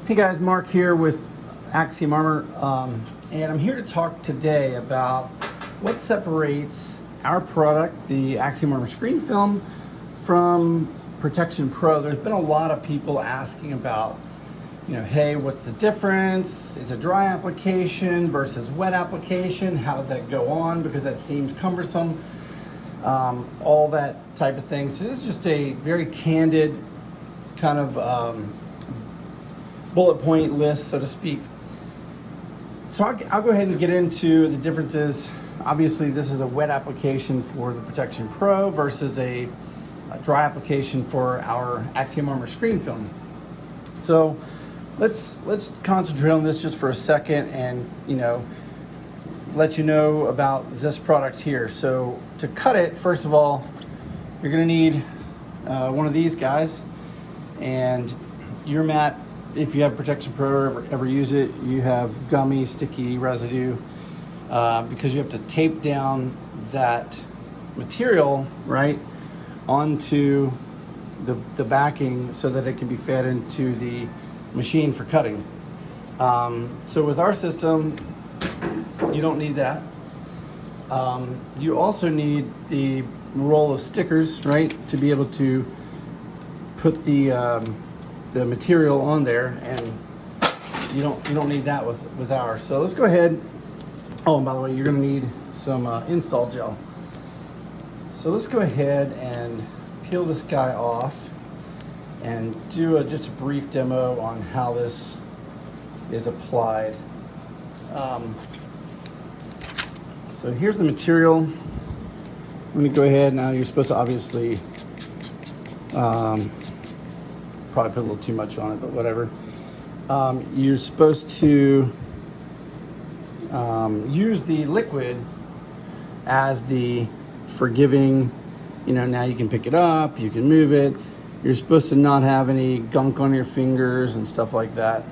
Hey guys, Mark here with Axiom Armor, and I'm here to talk today about what separates our product, the Axiom Armor ScreenFilm, from Protection Pro. There's been a lot of people asking about, hey, what's the difference? It's a dry application versus wet application. How does that go on? Because that seems cumbersome. All that type of thing. So this is just a very candid kind of bullet point list, so to speak. So I'll go ahead and get into the differences. Obviously, this is a wet application for the Protection Pro versus a dry application for our Axiom Armor ScreenFilm. So let's concentrate on this just for a second and let you know about this product here. So to cut it, first of all, you're going to need one of these guys, and your mat. If you have Protection Pro or ever use it, you have gummy, sticky residue because you have to tape down that material right onto the backing so that it can be fed into the machine for cutting. So with our system, you don't need that. You also need the roll of stickers, right, to be able to put the material on there, and you don't need that with ours. So let's go ahead. Oh, and by the way, you're going to need some install gel. So let's go ahead and peel this guy off and do just a brief demo on how this is applied. So here's the material. Let me go ahead now. You're supposed to obviously probably put a little too much on it, but whatever. You're supposed to use the liquid as the forgiving, now you can pick it up, you can move it. You're supposed to not have any gunk on your fingers and stuff like that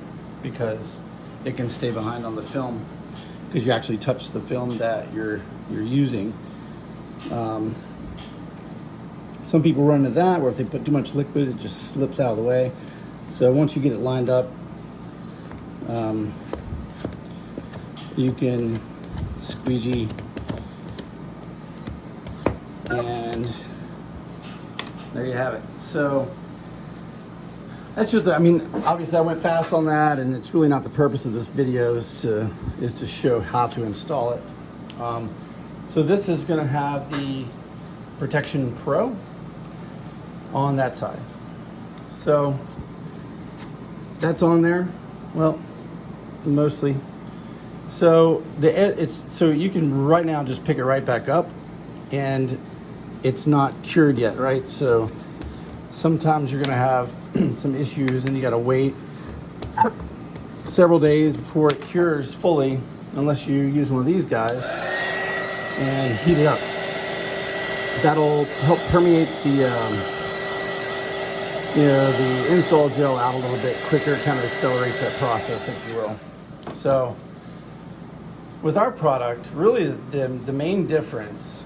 because it can stay behind on the film because you actually touch the film that you're using. Some people run into that where if they put too much liquid, it just slips out of the way. So once you get it lined up, you can squeegee, and there you have it. So that's just, obviously I went fast on that, and it's really not the purpose of this video is to show how to install it. So this is going to have the Protection Pro on that side. So that's on there. Well, mostly. So so you can right now just pick it right back up, and it's not cured yet, right? So sometimes you're gonna have some issues and you gotta wait several days before it cures fully, unless you use one of these guys and heat it up. That'll help permeate the install gel out a little bit quicker. It kind of accelerates that process, if you will. So with our product, really the main difference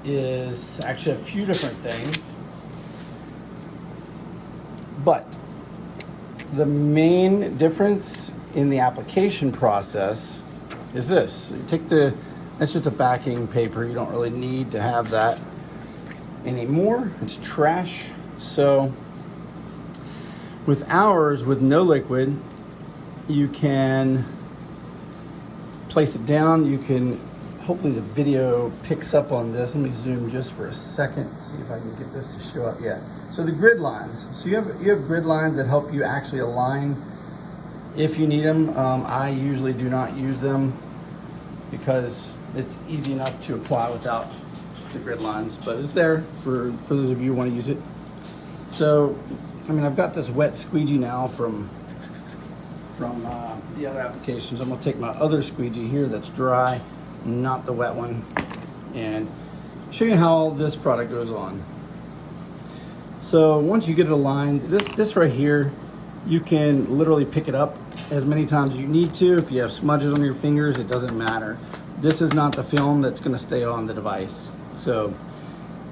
is actually a few different things, but the main difference in the application process is this. You take that's just a backing paper. You don't really need to have that anymore. It's trash. So with ours, with no liquid, you can place it down. You can, hopefully the video picks up on this. Let me zoom just for a second, see if I can get this to show up. Yeah. So the grid lines. So you have grid lines that help you actually align if you need them. I usually do not use them because it's easy enough to apply without the grid lines, but it's there for those of you who want to use it. So, I've got this wet squeegee now from the other applications. I'm gonna take my other squeegee here that's dry, not the wet one, and show you how this product goes on. So once you get it aligned, this right here, you can literally pick it up as many times as you need to. If you have smudges on your fingers, it doesn't matter. This is not the film that's gonna stay on the device. So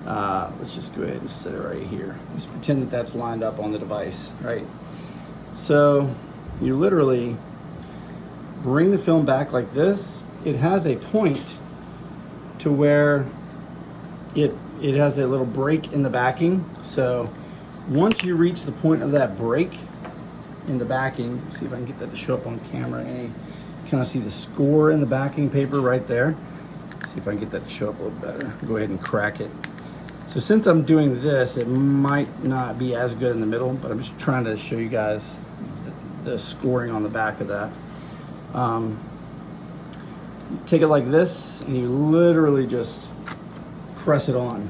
let's just go ahead and set it right here. Just pretend that that's lined up on the device, right? So you literally bring the film back like this. It has a point to where it has a little break in the backing. So once you reach the point of that break in the backing, see if I can get that to show up on camera, and you kind of see the score in the backing paper right there. See if I can get that to show up a little better. Go ahead and crack it. So since I'm doing this, it might not be as good in the middle, but I'm just trying to show you guys the scoring on the back of that. You take it like this, and you literally just press it on.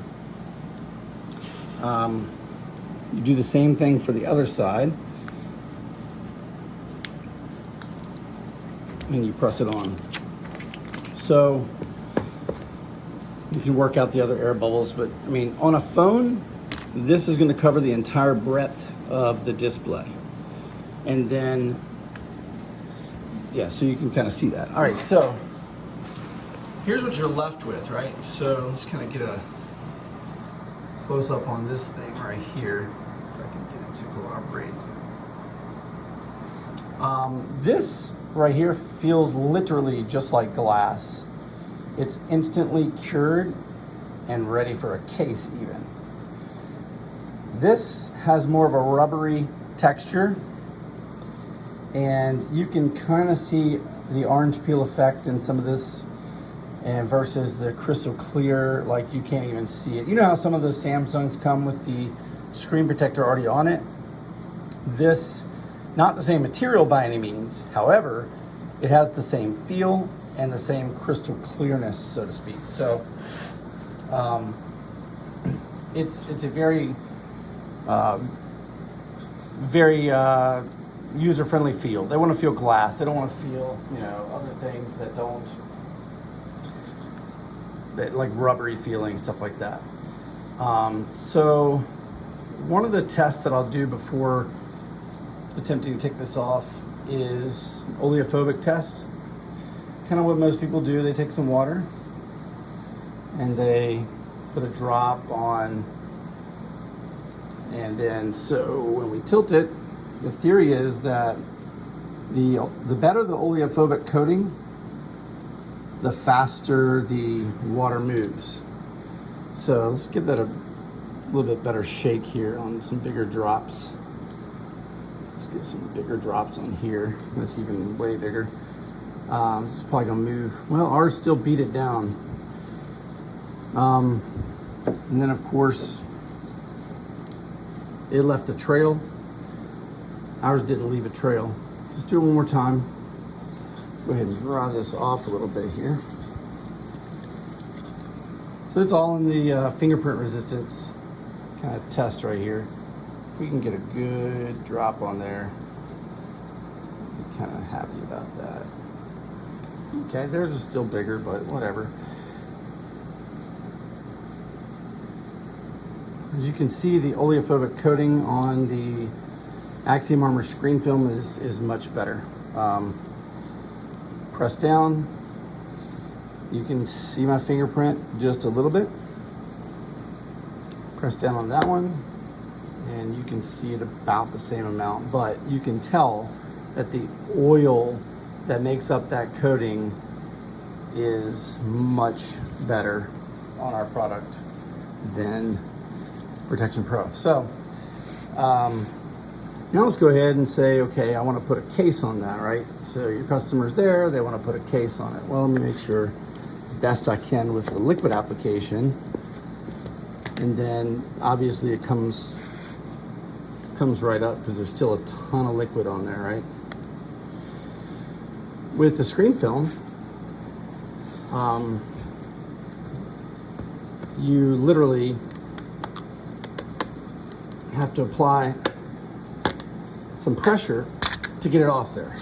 You do the same thing for the other side, and you press it on. So you can work out the other air bubbles, but I mean, on a phone, this is going to cover the entire breadth of the display. And then, yeah, so you can kind of see that. All right, so here's what you're left with, right? So let's kind of get a close up on this thing right here, if I can get it to cooperate. This right here feels literally just like glass. It's instantly cured and ready for a case even. This has more of a rubbery texture, and you can kind of see the orange peel effect in some of this, and versus the crystal clear, like you can't even see it. You know how some of the Samsungs come with the screen protector already on it? This, not the same material by any means, however, it has the same feel and the same crystal clearness, so to speak. So it's a very user-friendly feel. They want to feel glass. They don't want to feel, you know, other things that don't, like rubbery feeling, stuff like that. So one of the tests that I'll do before attempting to take this off is oleophobic test. Kind of what most people do. They take some water and they put a drop on, and then so when we tilt it, the theory is that the better the oleophobic coating, the faster the water moves. So let's give that a little bit better shake here on some bigger drops. Let's get some bigger drops on here. That's even way bigger. This is probably gonna move. Well, ours still beat it down. And then of course, it left a trail. Ours didn't leave a trail. Let's do it one more time. Go ahead and draw this off a little bit here. So it's all in the fingerprint resistance kind of test right here. If we can get a good drop on there, I'm kind of happy about that. Okay, theirs is still bigger, but whatever. As you can see, the oleophobic coating on the Axiom Armor screen film is much better. Press down. You can see my fingerprint just a little bit. Press down on that one, and you can see it about the same amount, but you can tell that the oil that makes up that coating is much better on our product than Protection Pro. So now let's go ahead and say, okay, I want to put a case on that, right? So your customer's there, they want to put a case on it. Well, let me make sure best I can with the liquid application. And then obviously it comes right up because there's still a ton of liquid on there, right? With the screen film, you literally have to apply some pressure to get it off there.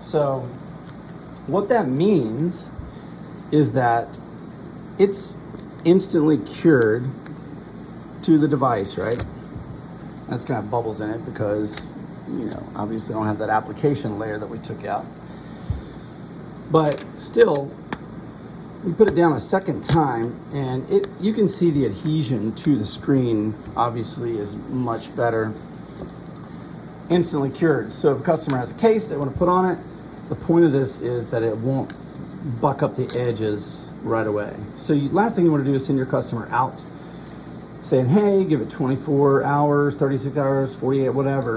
So what that means is that it's instantly cured to the device, right? That's gonna have bubbles in it because, you know, obviously I don't have that application layer that we took out. But still, we put it down a second time, and you can see the adhesion to the screen obviously is much better. instantly cured. So if a customer has a case they want to put on it, the point of this is that it won't buck up the edges right away. So last thing you want to do is send your customer out saying, hey, give it 24 hours, 36 hours, 48, whatever,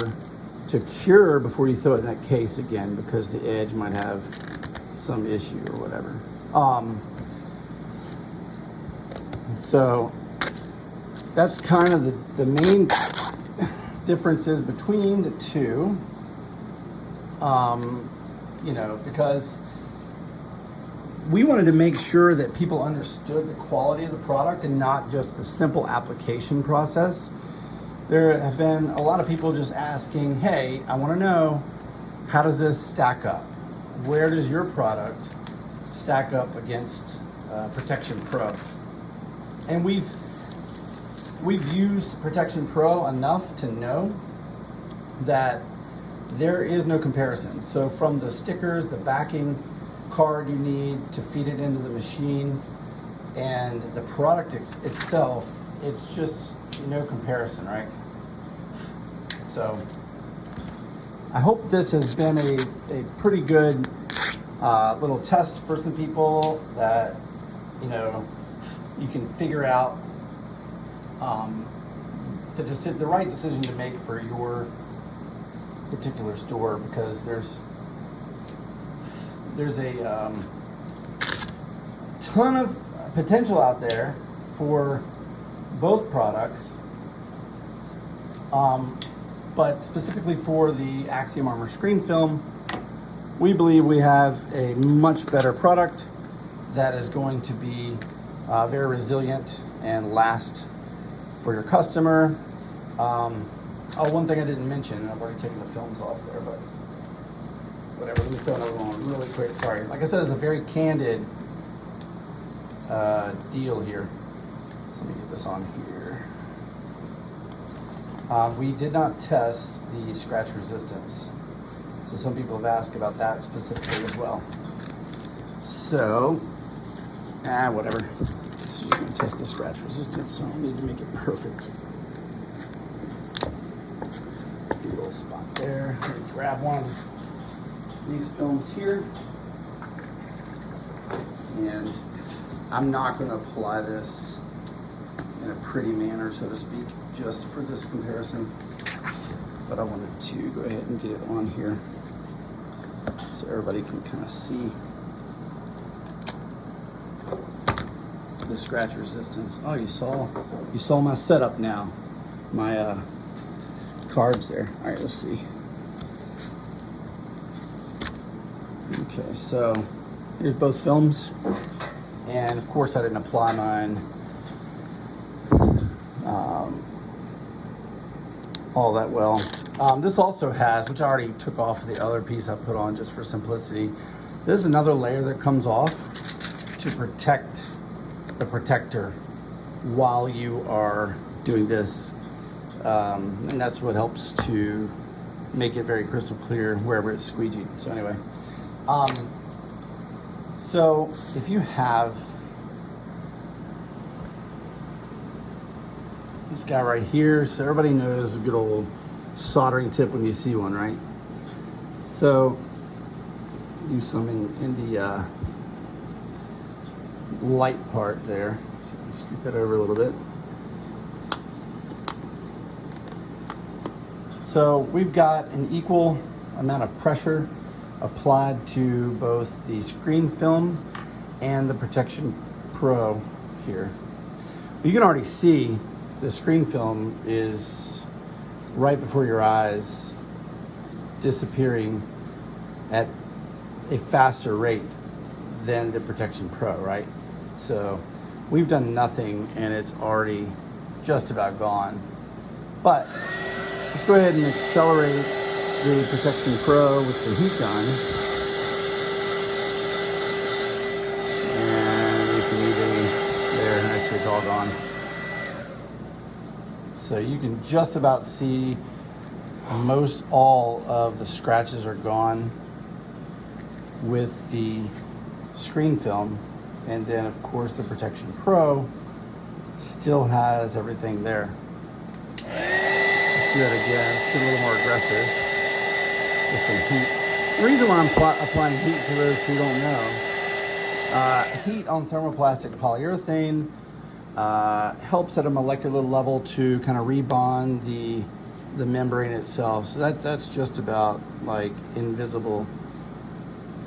to cure before you throw it in that case again, because the edge might have some issue or whatever. So that's kind of the main differences between the two, because we wanted to make sure that people understood the quality of the product and not just the simple application process. There have been a lot of people just asking, hey, I want to know, how does this stack up? Where does your product stack up against Protection Pro? And we've used Protection Pro enough to know that there is no comparison. So from the stickers, the backing card you need to feed it into the machine, and the product itself, it's just no comparison, right? So I hope this has been a pretty good little test for some people, that you can figure out the right decision to make for your particular store, because there's a ton of potential out there for both products, but specifically for the Axiom Armor Screen Film, we believe we have a much better product that is going to be very resilient and last for your customer. One thing I didn't mention, and I've already taken the films off there, but whatever, let me throw another one really quick. Sorry. Like I said, it's a very candid deal here. So let me get this on here. We did not test the scratch resistance. So some people have asked about that specifically as well. So, whatever. This is just going to test the scratch resistance, so I need to make it perfect. Do a little spot there. Let me grab one of these films here. And I'm not going to apply this in a pretty manner, so to speak, just for this comparison. But I wanted to go ahead and get it on here so everybody can kind of see the scratch resistance. Oh, you saw my setup now, my cards there. All right, let's see. Okay, so here's both films, and of course I didn't apply mine all that well. This also has, which I already took off the other piece I put on just for simplicity, this is another layer that comes off to protect the protector while you are doing this, and that's what helps to make it very crystal clear wherever it's squeegeed. So anyway, so if you have this guy right here, so everybody knows a good old soldering tip when you see one, right? So use some in the light part there. So if we scoot that over a little bit. So we've got an equal amount of pressure applied to both the screen film and the Protection Pro here. You can already see the screen film is right before your eyes, disappearing at a faster rate than the Protection Pro, right? So we've done nothing and it's already just about gone. But let's go ahead and accelerate the Protection Pro with the heat gun. And you can even, there, actually it's all gone. So you can just about see most all of the scratches are gone with the screen film. And then of course the Protection Pro still has everything there. Just Let's do that again. Let's get a little more aggressive with some heat. The reason why I'm applying heat, for those who don't know, heat on thermoplastic polyurethane helps at a molecular level to kind of rebond the membrane itself. So that's just about like invisible.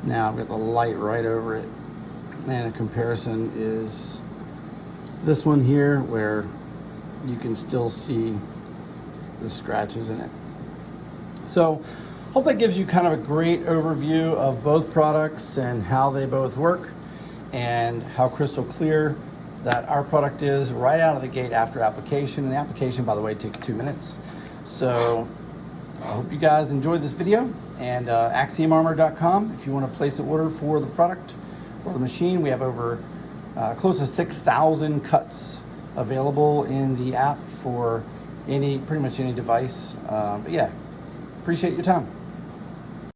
Now I've got the light right over it, and a comparison is this one here, where you can still see the scratches in it. So hope that gives you kind of a great overview of both products and how they both work, and how crystal clear that our product is right out of the gate after application. And the application, by the way, takes 2 minutes. So I hope you guys enjoyed this video, and axiomarmor.com if you want to place an order for the product or the machine. We have over close to 6,000 cuts available in the app for pretty much any device. But yeah, appreciate your time.